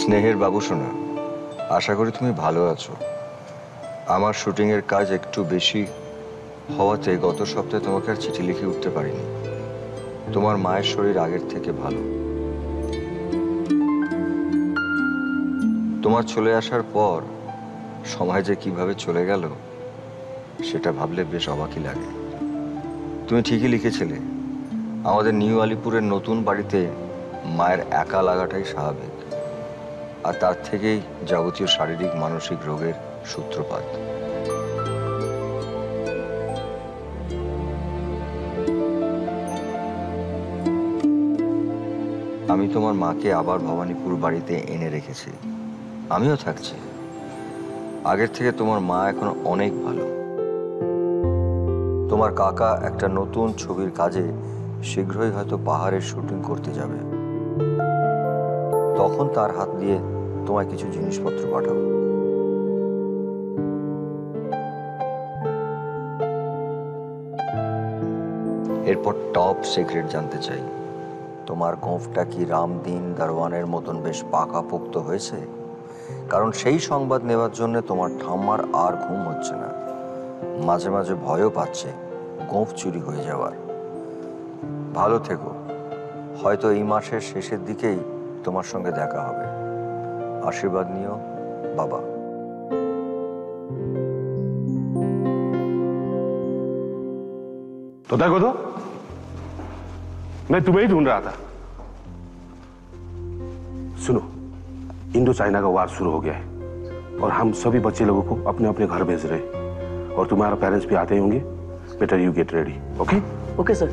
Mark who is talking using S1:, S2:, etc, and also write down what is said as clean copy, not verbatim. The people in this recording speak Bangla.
S1: স্নেহের বাবু শোনা, আশা করি তুমি ভালো আছো। আমার শুটিংয়ের কাজ একটু বেশি হওয়াতে গত সপ্তাহে তোমাকে আর চিঠি লিখে উঠতে পারিনি। তোমার মায়ের শরীর আগের থেকে ভালো। তোমার চলে আসার পর সময় যে কিভাবে চলে গেল সেটা ভাবলে বেশ অবাকই লাগে। তুমি ঠিকই লিখেছিলে, আমাদের নিউ আলিপুরের নতুন বাড়িতে মায়ের একা লাগাটাই স্বাভাবিক, আর তার থেকেই যাবতীয় শারীরিক মানসিক রোগের সূত্রপাত। আমি তোমার মাকে আবার ভবানীপুর বাড়িতে এনে রেখেছি, আমিও থাকছি। আগের থেকে তোমার মা এখন অনেক ভালো। তোমার কাকা একটা নতুন ছবির কাজে শীঘ্রই হয়তো পাহাড়ের শুটিং করতে যাবে, তখন তার হাত দিয়ে তোমায় কিছু জিনিসপত্র পাঠাবো। এরপর টপ সিক্রেট জানতে চাই, তোমার গোঁফটা কি রামদিন দারওয়ানের মতন বেশ পাকাপোক্ত হয়েছে? কারণ সেই সংবাদ নেওয়ার জন্য তোমার ঠাম্মার আর ঘুম হচ্ছে না। মাঝে মাঝে ভয়ও পাচ্ছে গোঁফ চুরি হয়ে যাওয়ার। ভালো থেকো, হয়তো এই মাসের শেষের দিকেই তোমার সঙ্গে দেখা হবে। আশীর্বাদ নিও, বাবা।
S2: तो देखो तो मैं तुम्हें ही ढूंढ रहा था। सुनो, इंडो चाइना का वार शुरू हो गया है और हम सभी बच्चे लोगों को अपने अपने घर भेज रहे हैं और तुम्हारा पेरेंट्स भी आते होंगे। Better you get ready. Okay
S3: okay sir.